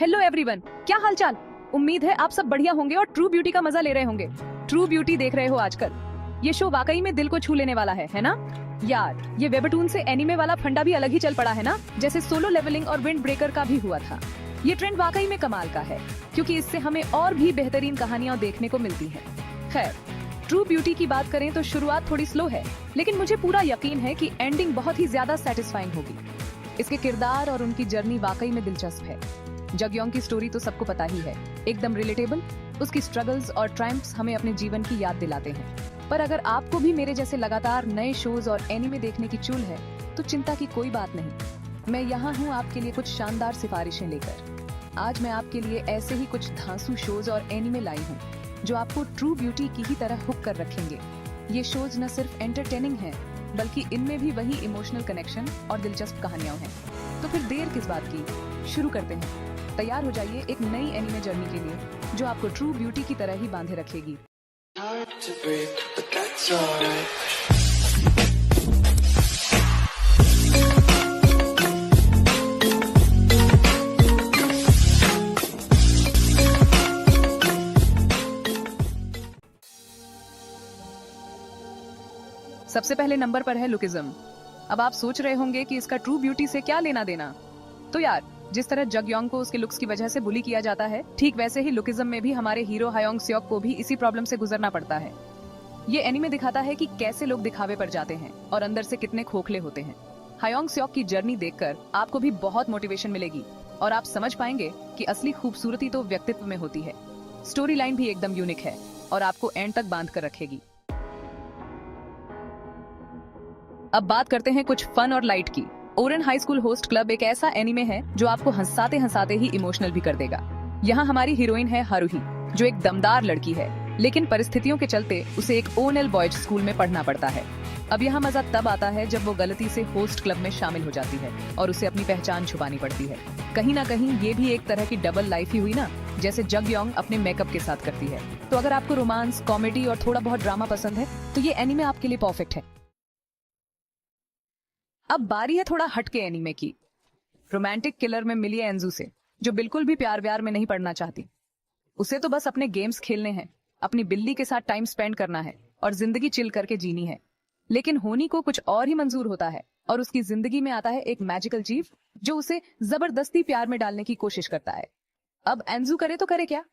Hello everyone, क्या हालचाल। उम्मीद है आप सब बढ़िया होंगे और ट्रू ब्यूटी का मजा ले रहे होंगे। ट्रू ब्यूटी देख रहे हो आजकल। ये शो वाकई में दिल को छू लेने वाला है ना यार। ये वेबटून से एनीमे वाला फंडा भी अलग ही चल पड़ा है ना, जैसे सोलो लेवलिंग और विंड ब्रेकर का भी हुआ था। ये ट्रेंड वाकई में कमाल का है, क्योंकि इससे हमें और भी बेहतरीन कहानियां देखने को मिलती हैं। खैर, ट्रू ब्यूटी की बात करें तो शुरुआत थोड़ी स्लो है, लेकिन मुझे पूरा यकीन है कि एंडिंग बहुत ही ज्यादा सेटिस्फाइंग होगी। इसके किरदार और उनकी जर्नी वाकई में दिलचस्प है। जगयोंग की स्टोरी तो सबको पता ही है, एकदम रिलेटेबल। उसकी स्ट्रगल्स और ट्रायम्फ्स हमें अपने जीवन की याद दिलाते हैं। पर अगर आपको भी मेरे जैसे लगातार नए शोज और एनीमे देखने की चूल है, तो चिंता की कोई बात नहीं। मैं यहाँ हूँ आपके लिए कुछ शानदार सिफारिशें लेकर। आज मैं आपके लिए ऐसे ही कुछ धांसू शोज और एनीमे लाई हूँ, जो आपको ट्रू ब्यूटी की ही तरह हुक कर रखेंगे। ये शोज न सिर्फ एंटरटेनिंग हैं, बल्कि इनमें भी वही इमोशनल कनेक्शन और दिलचस्प कहानियां हैं। तो फिर देर किस बात की, शुरू करते हैं। तैयार हो जाइए एक नई एनीमे जर्नी के लिए, जो आपको ट्रू ब्यूटी की तरह ही बांधे रखेगी। सबसे पहले नंबर पर है लुकिज्म। अब आप सोच रहे होंगे कि इसका ट्रू ब्यूटी से क्या लेना देना। तो यार, जिस तरह जगयोंग को उसके लुक्स की वजह से बुली किया जाता है, ठीक वैसे ही लुकिज्म में भी हमारे हीरो हायोंग सियोक को भी इसी प्रॉब्लम से गुजरना पड़ता है। ये एनीमे दिखाता है कि कैसे लोग दिखावे पर जाते हैं और अंदर से कितने खोखले होते हैं। हायोंग सियोक की जर्नी देखकर आपको भी बहुत मोटिवेशन मिलेगी और आप समझ पाएंगे कि असली खूबसूरती तो व्यक्तित्व में होती है। स्टोरी लाइन भी एकदम यूनिक है और आपको एंड तक बांध कर रखेगी। अब बात करते हैं कुछ फन और लाइट की। Oren high school host club एक ऐसा एनीमे है जो आपको हंसाते हंसाते ही इमोशनल भी कर देगा। यहाँ हमारी हीरोइन है हारुही, जो एक दमदार लड़की है, लेकिन परिस्थितियों के चलते उसे एक ओनेल बॉयज स्कूल में पढ़ना पड़ता है। अब यहाँ मजा तब आता है जब वो गलती से होस्ट क्लब में शामिल हो जाती है और उसे अपनी पहचान छुपानी पड़ती है। कहीं ना कहीं ये भी एक तरह की डबल लाइफ ही हुई ना, जैसे जगयोंग अपने मेकअप के साथ करती है। तो अगर आपको रोमांस, कॉमेडी और थोड़ा बहुत ड्रामा पसंद है, तो ये एनीमे आपके लिए परफेक्ट है। अब बारी है थोड़ा हटके एनीमे की। रोमांटिक किलर में मिली है एंजू से, जो बिल्कुल भी प्यार व्यार में नहीं पड़ना चाहती। उसे तो बस अपने गेम्स खेलने हैं, अपनी बिल्ली के साथ टाइम स्पेंड करना है और जिंदगी चिल करके जीनी है। लेकिन होनी को कुछ और ही मंजूर होता है और उसकी जिंदगी में आता है एक मैजिकल जीव, जो उसे जबरदस्ती प्यार में डालने की कोशिश करता है। अब एंजू करे तो करे क्या,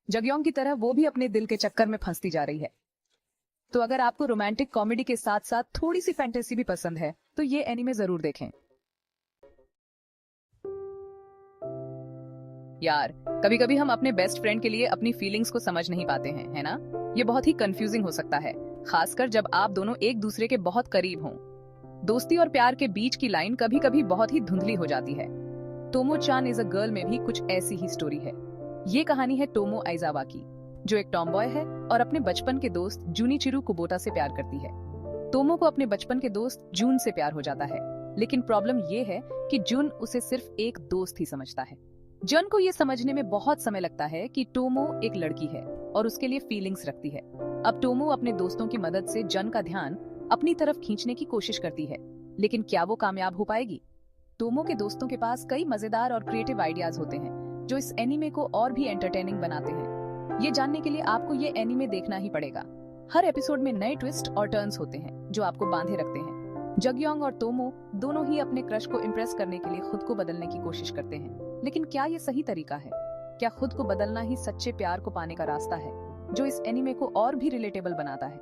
जगयोंग की तरह वो भी अपने दिल के चक्कर में फंसती जा रही है। तो अगर आपको रोमांटिक कॉमेडी के साथ साथ थोड़ी सी फैंटेसी भी पसंद है, तो ये एनीमे जरूर देखें। यार, कभी कभी हम अपने बेस्ट फ्रेंड के लिए अपनी फीलिंग्स को समझ नहीं पाते हैं, है ना। ये बहुत ही कंफ्यूजिंग हो सकता है, खासकर जब आप दोनों एक दूसरे के बहुत करीब हों। दोस्ती और प्यार के बीच की लाइन कभी कभी बहुत ही धुंधली हो जाती है। Tomo Chan is a girl में भी कुछ ऐसी ही स्टोरी है। ये कहानी है टोमो आइजावा की, जो एक टॉमबॉय है और अपने बचपन के दोस्त जूनिचिरो कुबोटा से प्यार करती है। टोमो को अपने बचपन के दोस्त जून से प्यार हो जाता है, लेकिन प्रॉब्लम ये है कि जून उसे सिर्फ एक दोस्त ही समझता है। जन को ये समझने में बहुत समय लगता है कि टोमो एक लड़की है और उसके लिए फीलिंग्स रखती है। अब टोमो अपने दोस्तों की मदद से जन का ध्यान अपनी तरफ खींचने की कोशिश करती है, लेकिन क्या वो कामयाब हो पाएगी? टोमो के दोस्तों के पास कई मजेदार और क्रिएटिव आइडियाज होते हैं, जो इस एनीमे को और भी एंटरटेनिंग बनाते हैं। ये जानने के लिए आपको ये एनीमे देखना ही पड़ेगा। हर एपिसोड में नए ट्विस्ट और टर्न्स होते हैं, जो आपको बांधे रखते हैं। जगयोंग और टोमो दोनों ही अपने क्रश को इम्प्रेस करने के लिए खुद को बदलने की कोशिश करते हैं, लेकिन क्या ये सही तरीका है? क्या खुद को बदलना ही सच्चे प्यार को पाने का रास्ता है, जो इस एनीमे को और भी रिलेटेबल बनाता है?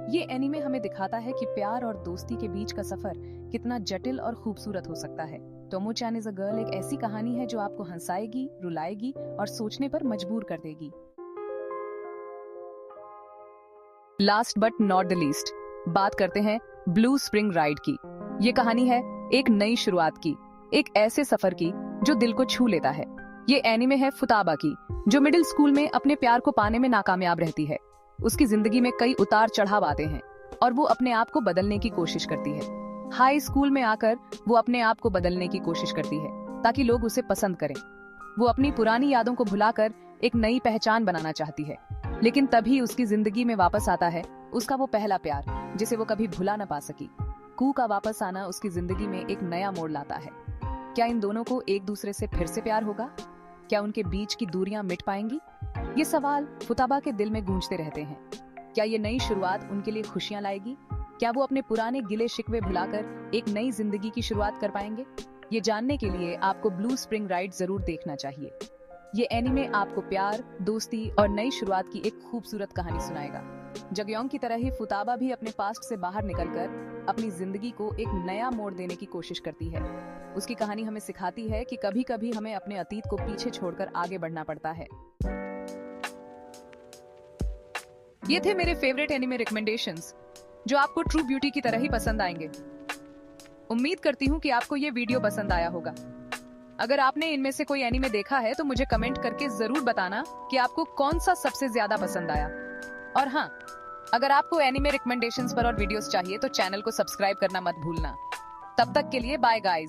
ये एनीमे हमें दिखाता है कि प्यार और दोस्ती के बीच का सफर कितना जटिल और खूबसूरत हो सकता है। Tomo Chan is a girl एक ऐसी कहानी है जो आपको हंसाएगी, रुलाएगी और सोचने पर मजबूर कर देगी। Last but not the least, बात करते हैं ब्लू स्प्रिंग राइड की। ये कहानी है एक नई शुरुआत की, एक ऐसे सफर की जो दिल को छू लेता है। ये एनीमे है फुताबा की, जो मिडिल स्कूल में अपने प्यार को पाने में नाकामयाब रहती है। उसकी जिंदगी में कई उतार चढ़ाव आते हैं और वो अपने आप को बदलने की कोशिश करती है। हाई स्कूल में आकर वो अपने आप को बदलने की कोशिश करती है ताकि लोग उसे पसंद करें। वो अपनी पुरानी यादों को भुलाकर एक नई पहचान बनाना चाहती है, लेकिन तभी उसकी जिंदगी में वापस आता है उसका वो पहला प्यार, जिसे वो कभी भुला न पा सकी। कू का वापस आना उसकी जिंदगी में एक नया मोड़ लाता है। क्या इन दोनों को एक दूसरे से फिर से प्यार होगा? क्या उनके बीच की दूरियां मिट पाएंगी? ये सवाल फुताबा के दिल में गूंजते रहते हैं। क्या ये नई शुरुआत उनके लिए खुशियां लाएगी? क्या वो अपने पुराने गिले शिकवे भुलाकर एक नई जिंदगी की शुरुआत कर पाएंगे? ये जानने के लिए आपको ब्लू स्प्रिंग राइड जरूर देखना चाहिए। ये एनिमे आपको प्यार, दोस्ती और नई शुरुआत की एक खूबसूरत कहानी सुनाएगा। जगयोंग की तरह ही फुताबा भी अपने पास्ट से बाहर निकलकर अपनी जिंदगी को एक नया मोड़ देने की कोशिश करती है। उसकी कहानी हमें सिखाती है कि कभी-कभी हमें अपने अतीत को पीछे छोड़कर आगे बढ़ना पड़ता है। ये थे मेरे फेवरेट एनिमे रिकमेंडेशंस, जो आपको ट्रू ब्यूटी की तरह ही पसंद आएंगे। उम्मीद करती हूँ कि आपको ये वीडियो पसंद आया होगा। अगर आपने इनमें से कोई एनीमे देखा है तो मुझे कमेंट करके जरूर बताना कि आपको कौन सा सबसे ज्यादा पसंद आया। और हाँ, अगर आपको एनीमे रिकमेंडेशंस पर और वीडियोस चाहिए तो चैनल को सब्सक्राइब करना मत भूलना। तब तक के लिए बाय गाइस।